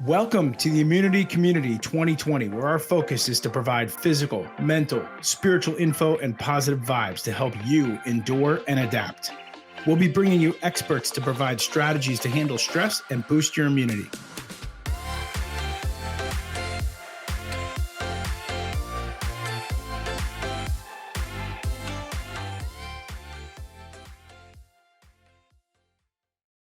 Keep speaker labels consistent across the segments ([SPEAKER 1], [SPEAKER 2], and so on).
[SPEAKER 1] Welcome to the Immunity Community 2020, where our focus is to provide physical, mental, spiritual info and positive vibes to help you endure and adapt. We'll be bringing you experts to provide strategies to handle stress and boost your immunity.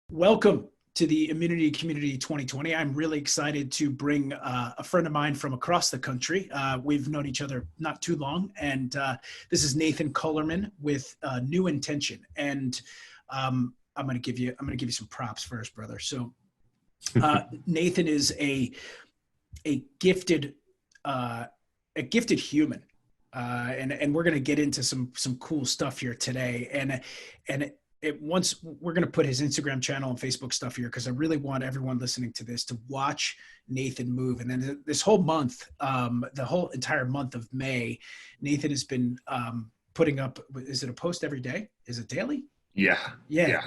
[SPEAKER 1] Welcome to the Immunity Community 2020. I'm really excited to bring a friend of mine from across the country. We've known each other not too long, and this is Nathan Kohlerman with NeuIntention. And I'm going to give you some props first, brother. So Nathan is a gifted human, and we're going to get into some cool stuff here today. And once we're going to put his Instagram channel and Facebook stuff here, because I really want everyone listening to this to watch Nathan move. And then this whole month, the whole entire month of May, Nathan has been putting up, is it a post every day? Is it daily? Yeah.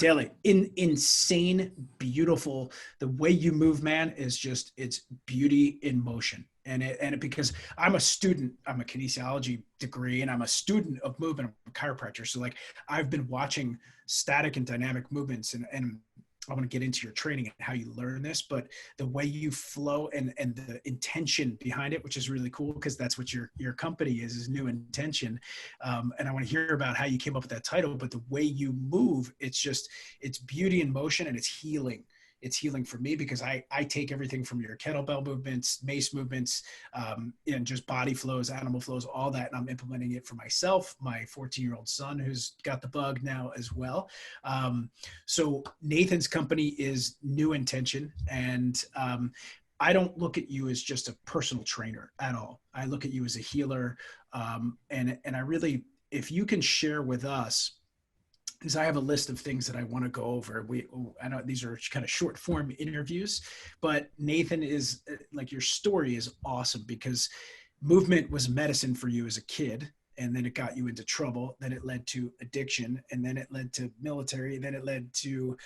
[SPEAKER 1] Daily. Insane, beautiful. The way you move, man, is just, it's beauty in motion. And because I'm a kinesiology degree, and I'm a student of movement, I'm a chiropractor. So like I've been watching static and dynamic movements, and I want to get into your training and how you learn this, but the way you flow and the intention behind it, which is really cool, because that's what your company is NeuIntention. And I want to hear about how you came up with that title, but the way you move, it's beauty in motion, and it's healing. It's healing for me, because I take everything from your kettlebell movements, mace movements, and just body flows, animal flows, all that. And I'm implementing it for myself, my 14-year-old son, who's got the bug now as well. So Nathan's company is NeuIntention. And I don't look at you as just a personal trainer at all. I look at you as a healer. And I really, if you can share with us, because I have a list of things that I want to go over. I know these are kind of short form interviews, but Nathan, is like, your story is awesome, because movement was medicine for you as a kid, and then it got you into trouble. Then it led to addiction, and then it led to military, then it led to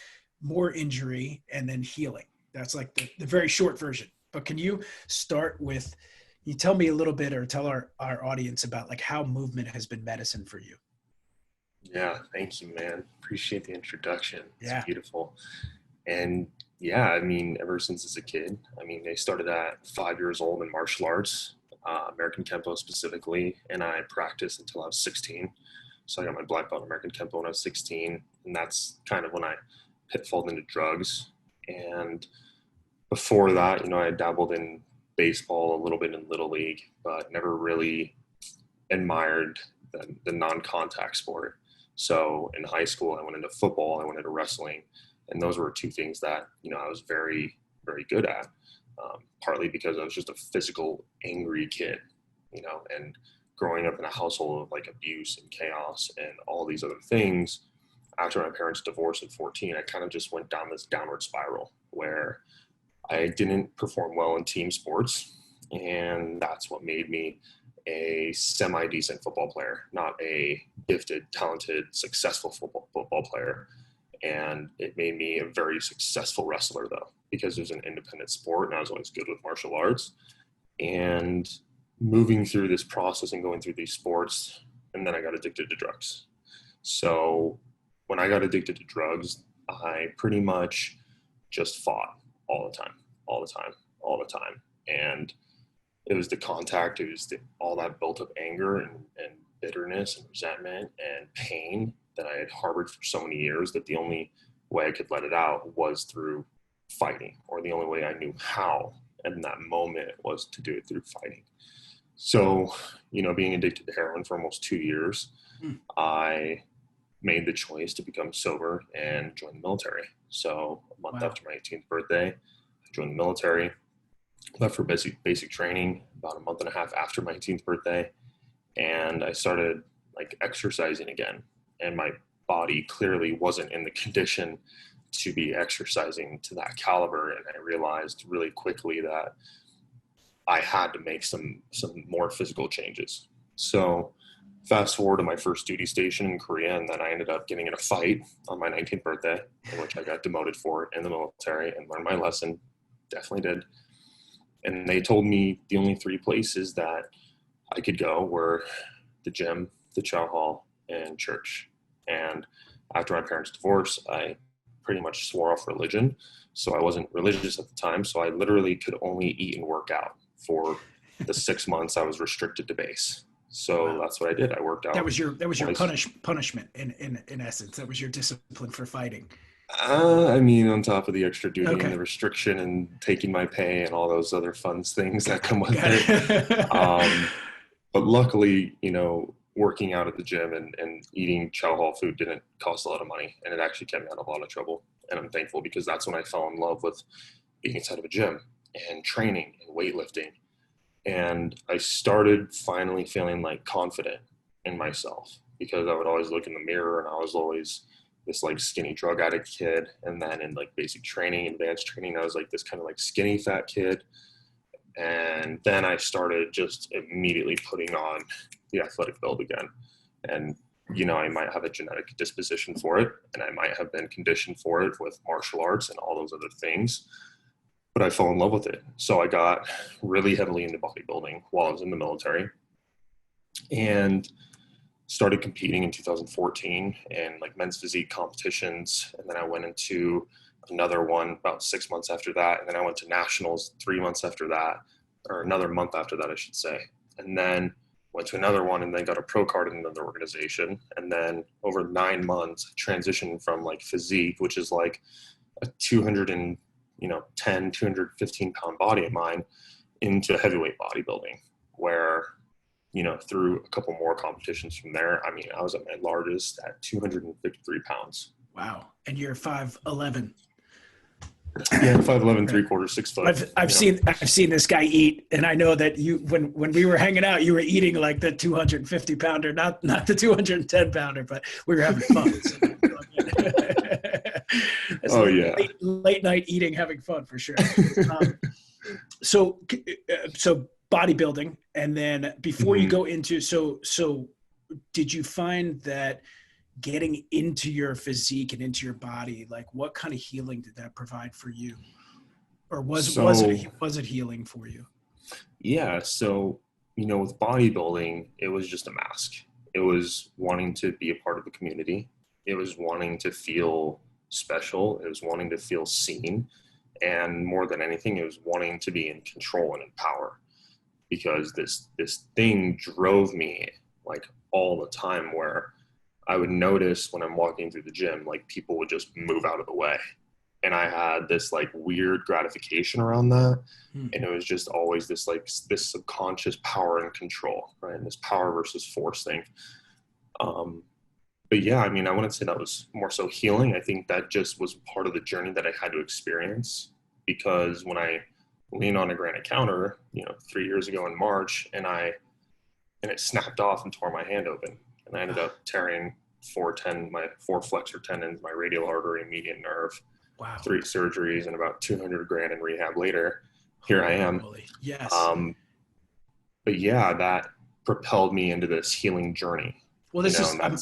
[SPEAKER 1] more injury, and then healing. That's like the very short version. But can you start with, you tell me a little bit, or tell our audience about like how movement has been medicine for you?
[SPEAKER 2] Yeah, thank you, man. Appreciate the introduction. It's
[SPEAKER 1] Yeah.
[SPEAKER 2] beautiful. And yeah, I mean, ever since as a kid, I mean, they started at 5 years old in martial arts, American Kempo specifically, and I practiced until I was 16. So I got my black belt in American Kempo when I was 16, and that's kind of when I pitfalled into drugs. And before that, I dabbled in baseball, a little bit in Little League, but never really admired the non-contact sport. So in high school, I went into football, I went into wrestling, and those were two things that, I was very, very good at, partly because I was just a physical, angry kid, and growing up in a household of like abuse and chaos and all these other things. After my parents divorced at 14, I kind of just went down this downward spiral where I didn't perform well in team sports, and that's what made me a semi-decent football player, not a gifted, talented, successful football player. And it made me a very successful wrestler, though, because it was an independent sport and I was always good with martial arts. And moving through this process and going through these sports, and then I got addicted to drugs. So when I got addicted to drugs, I pretty much just fought all the time. And it was the contact, it was all that built up anger and bitterness and resentment and pain that I had harbored for so many years, that the only way I could let it out was through fighting, or the only way I knew how in that moment was to do it through fighting. So, being addicted to heroin for almost 2 years, I made the choice to become sober and join the military. So a month after my 18th birthday, I joined the military. Left for basic training about a month and a half after my 18th birthday, and I started like exercising again, and my body clearly wasn't in the condition to be exercising to that caliber, and I realized really quickly that I had to make some more physical changes. So fast forward to my first duty station in Korea, and then I ended up getting in a fight on my 19th birthday, in which I got demoted for in the military and learned my lesson. definitely did. And they told me the only three places that I could go were the gym, the chow hall, and church. And after my parents' divorce, I pretty much swore off religion. So I wasn't religious at the time. So I literally could only eat and work out for the 6 months I was restricted to base. So
[SPEAKER 1] Wow.
[SPEAKER 2] that's what I did. I worked out.
[SPEAKER 1] That was your punishment in essence. That was your discipline for fighting.
[SPEAKER 2] I mean, on top of the extra duty and
[SPEAKER 1] Okay.
[SPEAKER 2] the restriction and taking my pay and all those other fun things that come with
[SPEAKER 1] Got
[SPEAKER 2] it.
[SPEAKER 1] it.
[SPEAKER 2] But luckily, working out at the gym and eating chow hall food didn't cost a lot of money, and it actually kept me out of a lot of trouble. And I'm thankful, because that's when I fell in love with being inside of a gym and training and weightlifting. And I started finally feeling like confident in myself, because I would always look in the mirror and I was always this like skinny drug addict kid. And then in like basic training, advanced training, I was like this kind of like skinny fat kid. And then I started just immediately putting on the athletic build again. And, I might have a genetic disposition for it, and I might have been conditioned for it with martial arts and all those other things, but I fell in love with it. So I got really heavily into bodybuilding while I was in the military, and started competing in 2014 in like men's physique competitions. And then I went into another one about 6 months after that. And then I went to nationals 3 months after that, or another month after that, I should say. And then went to another one, and then got a pro card in another organization. And then over 9 months, transitioned from like physique, which is like a 210, 215 pound body of mine, into heavyweight bodybuilding, where, through a couple more competitions from there, I mean, I was at my largest at 253 pounds.
[SPEAKER 1] Wow. And you're 5'11".
[SPEAKER 2] Yeah, 5'11",
[SPEAKER 1] Right.
[SPEAKER 2] 3/4, 6 foot.
[SPEAKER 1] I've seen this guy eat, and I know that you when we were hanging out, you were eating like the 250 pounder, not the 210 pounder, but we were having fun.
[SPEAKER 2] Oh yeah.
[SPEAKER 1] Late night eating, having fun for sure. So bodybuilding, and then before you go into so did you find that getting into your physique and into your body, like what kind of healing did that provide for you? Or was it healing for you?
[SPEAKER 2] Yeah. So, with bodybuilding, it was just a mask. It was wanting to be a part of the community. It was wanting to feel special. It was wanting to feel seen. And more than anything, it was wanting to be in control and in power, because this thing drove me like all the time, where I would notice when I'm walking through the gym, like people would just move out of the way. And I had this like weird gratification around that. And it was just always this subconscious power and control, right? And this power versus force thing. But yeah, I mean, I wouldn't say that was more so healing. I think that just was part of the journey that I had to experience, because when I leaned on a granite counter, 3 years ago in March, and it snapped off and tore my hand open. And I ended up tearing my four flexor tendons, my radial artery, median nerve.
[SPEAKER 1] Wow.
[SPEAKER 2] 3 surgeries and about $200,000 in rehab later. Here I am.
[SPEAKER 1] Yes.
[SPEAKER 2] But yeah, that propelled me into this healing journey.
[SPEAKER 1] Well, I'm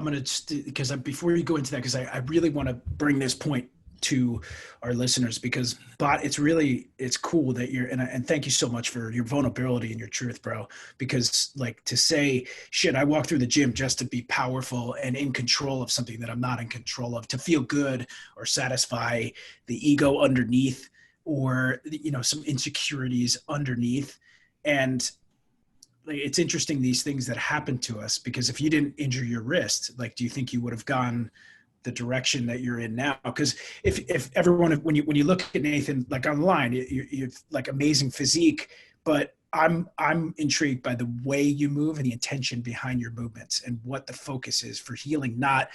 [SPEAKER 1] gonna because before you go into that, because I really want to bring this point to our listeners, because it's cool that you're, and thank you so much for your vulnerability and your truth, bro, because like to say, shit, I walk through the gym just to be powerful and in control of something that I'm not in control of, to feel good or satisfy the ego underneath, or, some insecurities underneath. And it's interesting, these things that happen to us, because if you didn't injure your wrist, like, do you think you would have gone the direction that you're in now? Because if everyone, when you look at Nathan, like online, you're like amazing physique, but I'm intrigued by the way you move and the intention behind your movements and what the focus is for healing. Not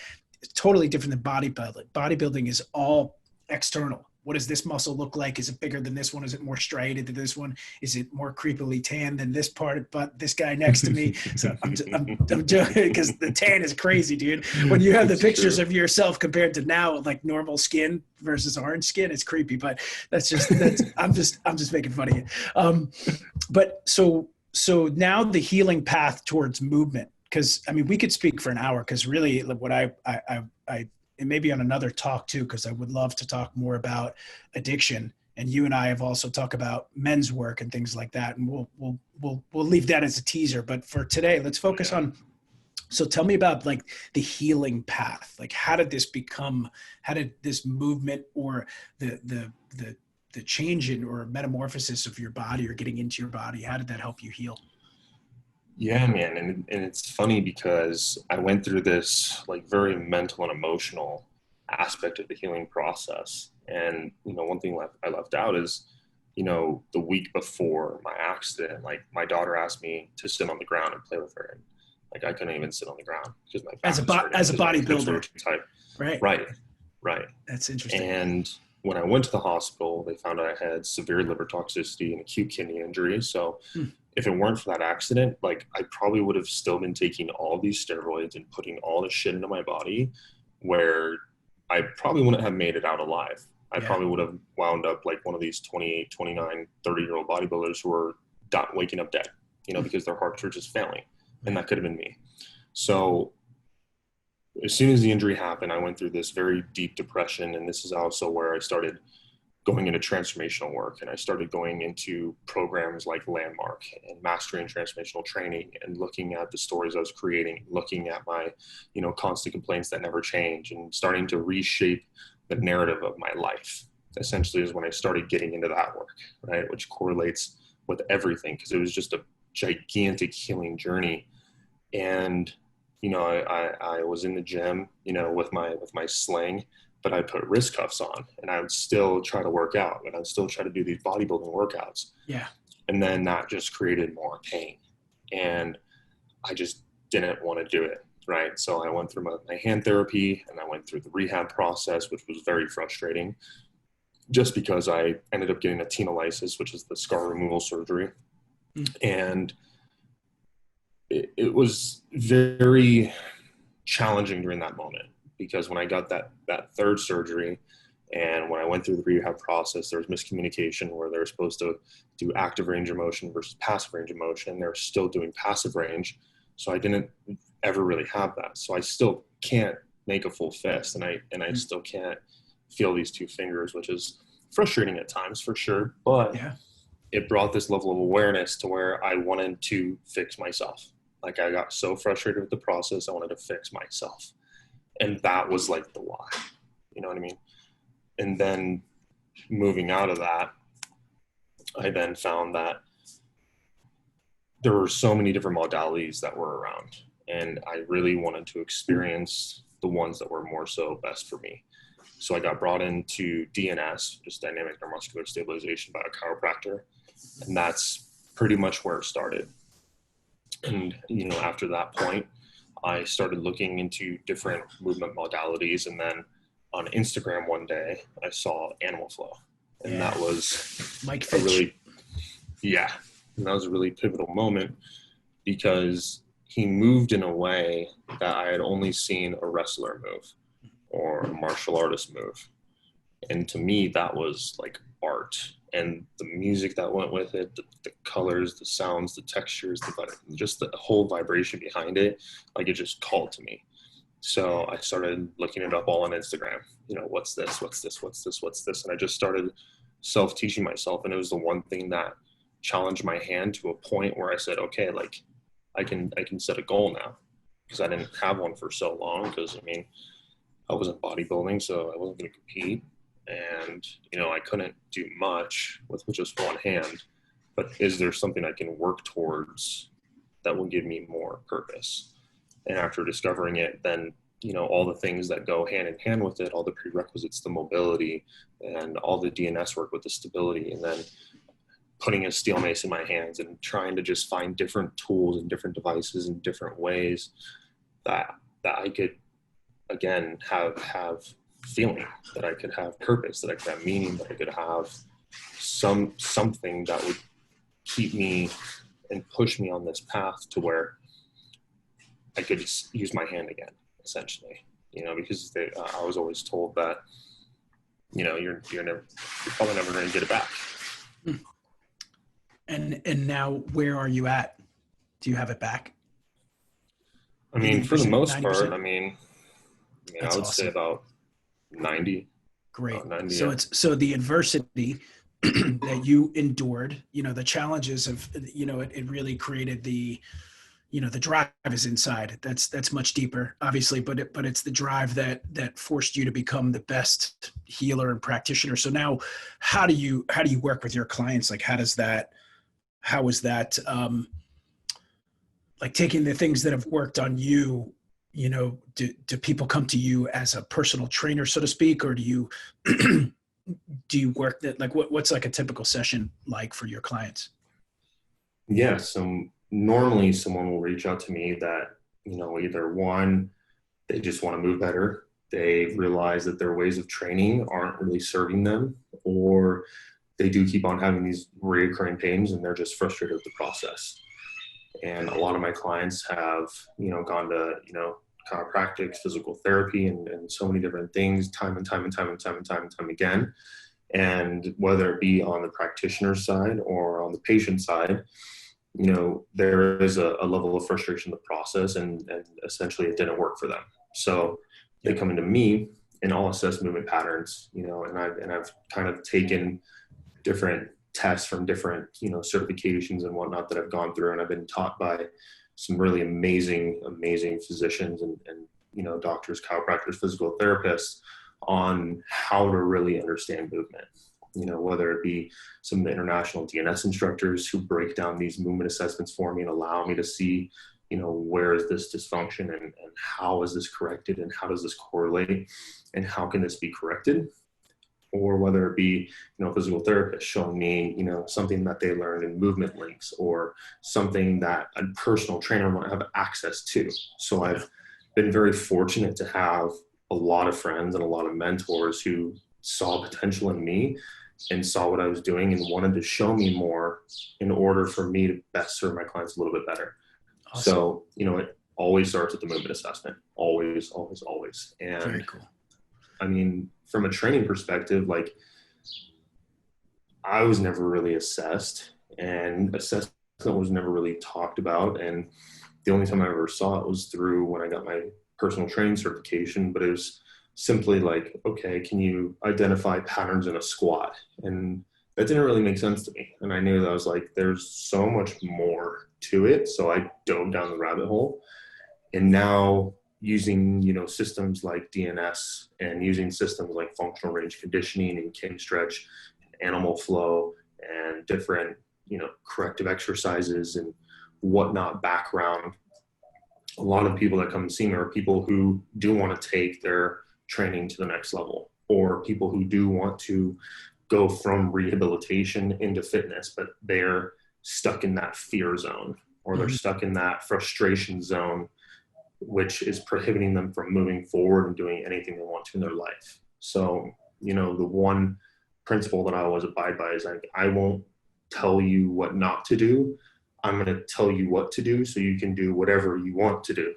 [SPEAKER 1] totally different than bodybuilding. Bodybuilding is all external. What does this muscle look like? Is it bigger than this one? Is it more striated than this one? Is it more creepily tan than this part? But this guy next to me. So I'm joking, because the tan is crazy, dude. When you have the pictures of yourself compared to now, like normal skin versus orange skin, it's creepy. But I'm just making fun of you. But so now the healing path towards movement, because I mean, we could speak for an hour, because really what I and maybe on another talk too, because I would love to talk more about addiction and you and I have also talked about men's work and things like that. And we'll leave that as a teaser, but for today, let's focus on, so tell me about like the healing path. Like how did this movement or the change in or metamorphosis of your body or getting into your body, how did that help you heal?
[SPEAKER 2] Yeah, man. And it's funny because I went through this like very mental and emotional aspect of the healing process. And, one thing I left out is, the week before my accident, like my daughter asked me to sit on the ground and play with her. And like, I couldn't even sit on the ground because my back
[SPEAKER 1] as a bodybuilder.
[SPEAKER 2] Right. Right.
[SPEAKER 1] That's interesting.
[SPEAKER 2] And when I went to the hospital, they found out I had severe liver toxicity and acute kidney injury. So if it weren't for that accident, like I probably would have still been taking all these steroids and putting all this shit into my body where I probably wouldn't have made it out alive. I probably would have wound up like one of these 28, 29, 30-year-old bodybuilders who are waking up dead, because their hearts are just failing. And that could have been me. So as soon as the injury happened, I went through this very deep depression. And this is also where I started going into transformational work. And I started going into programs like Landmark and Mastering Transformational Training and looking at the stories I was creating, looking at my, constant complaints that never change and starting to reshape the narrative of my life. Essentially is when I started getting into that work, right? Which correlates with everything because it was just a gigantic healing journey. And, I was in the gym, with my sling, but I put wrist cuffs on and I would still try to work out and I'd still try to do these bodybuilding workouts.
[SPEAKER 1] Yeah.
[SPEAKER 2] And then that just created more pain and I just didn't want to do it. Right. So I went through my hand therapy and I went through the rehab process, which was very frustrating just because I ended up getting a tenolysis, which is the scar removal surgery. And it was very challenging during that moment because when I got that third surgery and when I went through the rehab process, there was miscommunication where they were supposed to do active range of motion versus passive range of motion. They were still doing passive range. So I didn't ever really have that. So I still can't make a full fist and I still can't feel these two fingers, which is frustrating at times for sure. But it brought this level of awareness to where I wanted to fix myself. Like I got so frustrated with the process, I wanted to fix myself. And that was like the why, you know what I mean? And then moving out of that, I then found that there were so many different modalities that were around. And I really wanted to experience the ones that were more so best for me. So I got brought into DNS, just dynamic neuromuscular stabilization by a chiropractor. And that's pretty much where it started. And, after that point, I started looking into different movement modalities. And then on Instagram one day, I saw Animal Flow. And that was
[SPEAKER 1] Mike Fitch.
[SPEAKER 2] And that was a really pivotal moment because he moved in a way that I had only seen a wrestler move or a martial artist move. And to me, that was like art. And the music that went with it, the colors, the sounds, the textures, just the whole vibration behind it, like it just called to me. So I started looking it up all on Instagram. What's this? What's this? What's this? What's this? And I just started self-teaching myself. And it was the one thing that challenged my hand to a point where I said, okay, like I can set a goal now because I didn't have one for so long because I wasn't bodybuilding, so I wasn't going to compete. And, I couldn't do much with just one hand, but is there something I can work towards that will give me more purpose? And after discovering it, then, all the things that go hand in hand with it, all the prerequisites, the mobility and all the DNS work with the stability, and then putting a steel mace in my hands and trying to just find different tools and different devices and different ways that I could, again, have feeling, that I could have purpose, that I could have meaning, that I could have something that would keep me and push me on this path to where I could just use my hand again, essentially, because I was always told that, you're probably never going to get it back.
[SPEAKER 1] And now where are you at? Do you have it back?
[SPEAKER 2] For the most
[SPEAKER 1] 90%?
[SPEAKER 2] part, I would say about 90.
[SPEAKER 1] Great.
[SPEAKER 2] 90,
[SPEAKER 1] So the adversity that you endured, the challenges of, it really created the drive is inside. That's much deeper, obviously, but it's the drive that forced you to become the best healer and practitioner. So now, how do you work with your clients? Like, how is that, like taking the things that have worked on you, do people come to you as a personal trainer, so to speak, or do you, do you work that, like, what's like a typical session like for your clients?
[SPEAKER 2] Yeah. So normally someone will reach out to me that, either one, they just want to move better. They realize that their ways of training aren't really serving them, or they do keep on having these recurring pains and they're just frustrated with the process. And a lot of my clients have, gone to, chiropractic, physical therapy, and so many different things time and time and time and time and time and time again. And whether it be on the practitioner side or on the patient side, there is a level of frustration in the process, and essentially it didn't work for them. So they come into me and I'll assess movement patterns, and I've kind of taken different tests from different, certifications and whatnot that I've gone through. And I've been taught by some really amazing physicians and doctors, chiropractors, physical therapists on how to really understand movement. Whether it be some of the international DNS instructors who break down these movement assessments for me and allow me to see, where is this dysfunction and how is this corrected and how does this correlate and how can this be corrected? Or whether it be, physical therapists showing me, something that they learned in movement links or something that a personal trainer might have access to. So I've been very fortunate to have a lot of friends and a lot of mentors who saw potential in me and saw what I was doing and wanted to show me more in order for me to best serve my clients a little bit better. Awesome. So, it always starts with the movement assessment. Always, always, always. And
[SPEAKER 1] very cool.
[SPEAKER 2] I mean, from a training perspective, like I was never really assessed, and assessment was never really talked about. And the only time I ever saw it was through when I got my personal training certification, but it was simply like, okay, can you identify patterns in a squat? And that didn't really make sense to me. And I knew that I was like, there's so much more to it. So I dove down the rabbit hole. And now using, systems like DNS and using systems like functional range conditioning and king stretch, and animal flow and different, corrective exercises and whatnot background. A lot of people that come and see me are people who do want to take their training to the next level, or people who do want to go from rehabilitation into fitness, but they're stuck in that fear zone, or they're stuck in that frustration zone, which is prohibiting them from moving forward and doing anything they want to in their life. So, the one principle that I always abide by is I won't tell you what not to do. I'm going to tell you what to do so you can do whatever you want to do.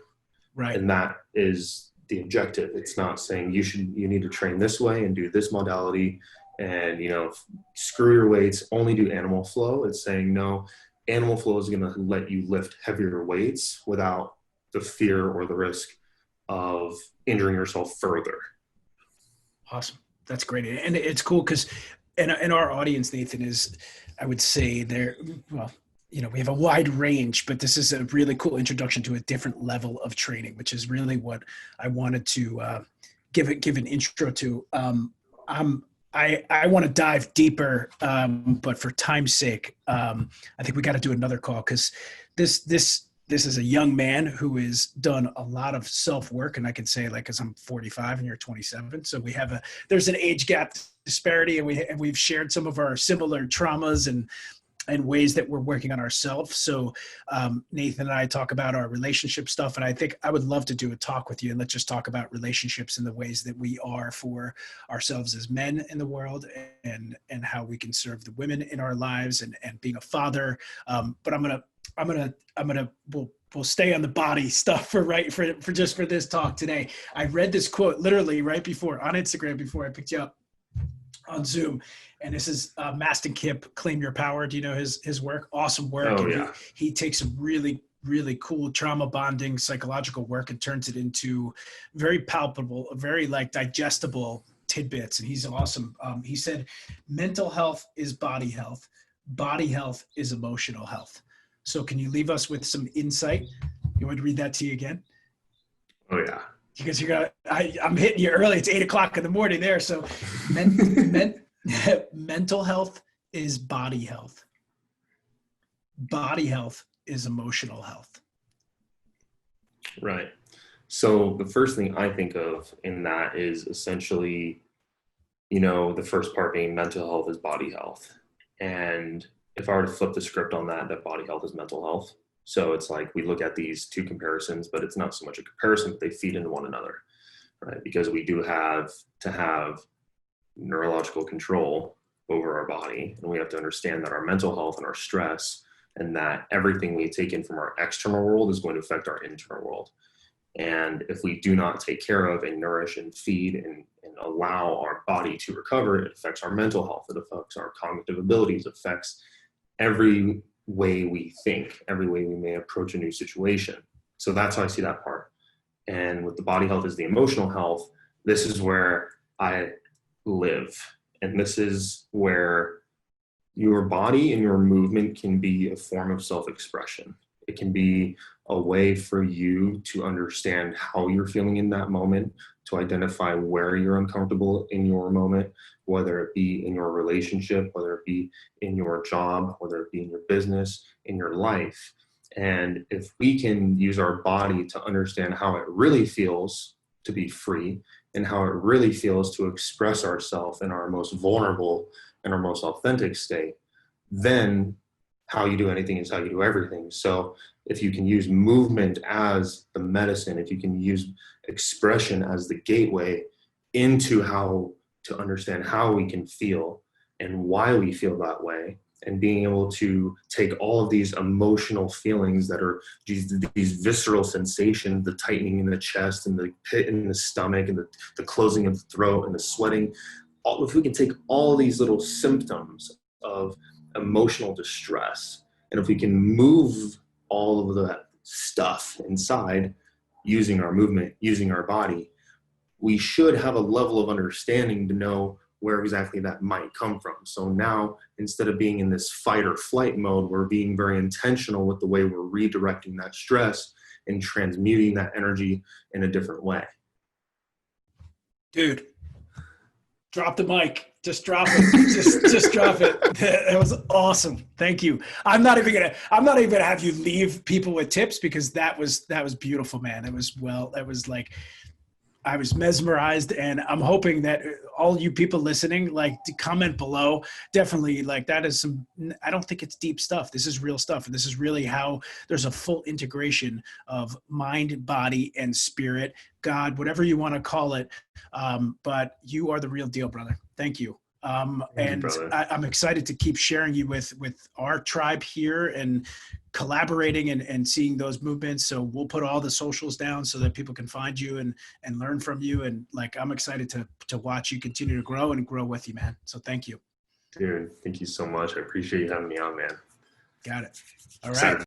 [SPEAKER 1] Right.
[SPEAKER 2] And that is the objective. It's not saying you need to train this way and do this modality and, screw your weights, only do animal flow. It's saying, no, animal flow is going to let you lift heavier weights without the fear or the risk of injuring yourself further.
[SPEAKER 1] Awesome. That's great. And it's cool because in our audience, Nathan, is, I would say we have a wide range, but this is a really cool introduction to a different level of training, which is really what I wanted to give an intro to. I want to dive deeper, but for time's sake, I think we got to do another call because this is a young man who has done a lot of self-work. And I can say, like, cause I'm 45 and you're 27. So there's an age gap disparity, and we've shared some of our similar traumas and ways that we're working on ourselves. So Nathan and I talk about our relationship stuff. And I think I would love to do a talk with you, and let's just talk about relationships and the ways that we are for ourselves as men in the world, and how we can serve the women in our lives, and being a father. But we'll stay on the body stuff for this talk today. I read this quote literally right before on Instagram before I picked you up on Zoom. And this is Mastin Kipp, Claim Your Power. Do you know his work? Awesome work.
[SPEAKER 2] Oh, yeah.
[SPEAKER 1] He takes some really, really cool trauma bonding psychological work and turns it into very palpable, very like digestible tidbits, and he's awesome. He said, mental health is body health. Body health is emotional health. So can you leave us with some insight? You want to read that to you again?
[SPEAKER 2] Oh yeah.
[SPEAKER 1] Because I'm hitting you early. It's 8 o'clock in the morning there. So mental health is body health. Body health is emotional health.
[SPEAKER 2] Right. So the first thing I think of in that is essentially, the first part being mental health is body health. And if I were to flip the script on that, that body health is mental health. So it's like we look at these two comparisons, but it's not so much a comparison, but they feed into one another, right? Because we do have to have neurological control over our body, and we have to understand that our mental health and our stress and that everything we take in from our external world is going to affect our internal world. And if we do not take care of and nourish and feed and allow our body to recover, it affects our mental health, it affects our cognitive abilities, it affects every way we think, every way we may approach a new situation. So that's how I see that part. And with the body health is the emotional health, this is where I live. And this is where your body and your movement can be a form of self-expression. It can be a way for you to understand how you're feeling in that moment, to identify where you're uncomfortable in your moment, whether it be in your relationship, whether it be in your job, whether it be in your business, in your life. And if we can use our body to understand how it really feels to be free and how it really feels to express ourselves in our most vulnerable and our most authentic state, then how you do anything is how you do everything. So if you can use movement as the medicine, if you can use expression as the gateway into how to understand how we can feel and why we feel that way, and being able to take all of these emotional feelings that are these visceral sensations, the tightening in the chest and the pit in the stomach and the closing of the throat and the sweating, if we can take all these little symptoms of emotional distress, and if we can move all of that stuff inside using our movement, using our body, we should have a level of understanding to know where exactly that might come from. So now, instead of being in this fight or flight mode, we're being very intentional with the way we're redirecting that stress and transmuting that energy in a different way.
[SPEAKER 1] Dude, drop the mic. Just drop it. just drop it. That was awesome. Thank you. I'm not even gonna have you leave people with tips, because that was beautiful, man. I was mesmerized, and I'm hoping that all you people listening, to comment below. Definitely, that is I don't think it's deep stuff. This is real stuff. And this is really how there's a full integration of mind, body, and spirit, God, whatever you want to call it. But you are the real deal, brother. Thank you.
[SPEAKER 2] Thank you,
[SPEAKER 1] I'm excited to keep sharing you with our tribe here and collaborating and seeing those movements. So we'll put all the socials down so that people can find you and learn from you. And I'm excited to watch you continue to grow and grow with you, man. So thank you.
[SPEAKER 2] Dude, thank you so much. I appreciate you having me on, man.
[SPEAKER 1] Got it. All right.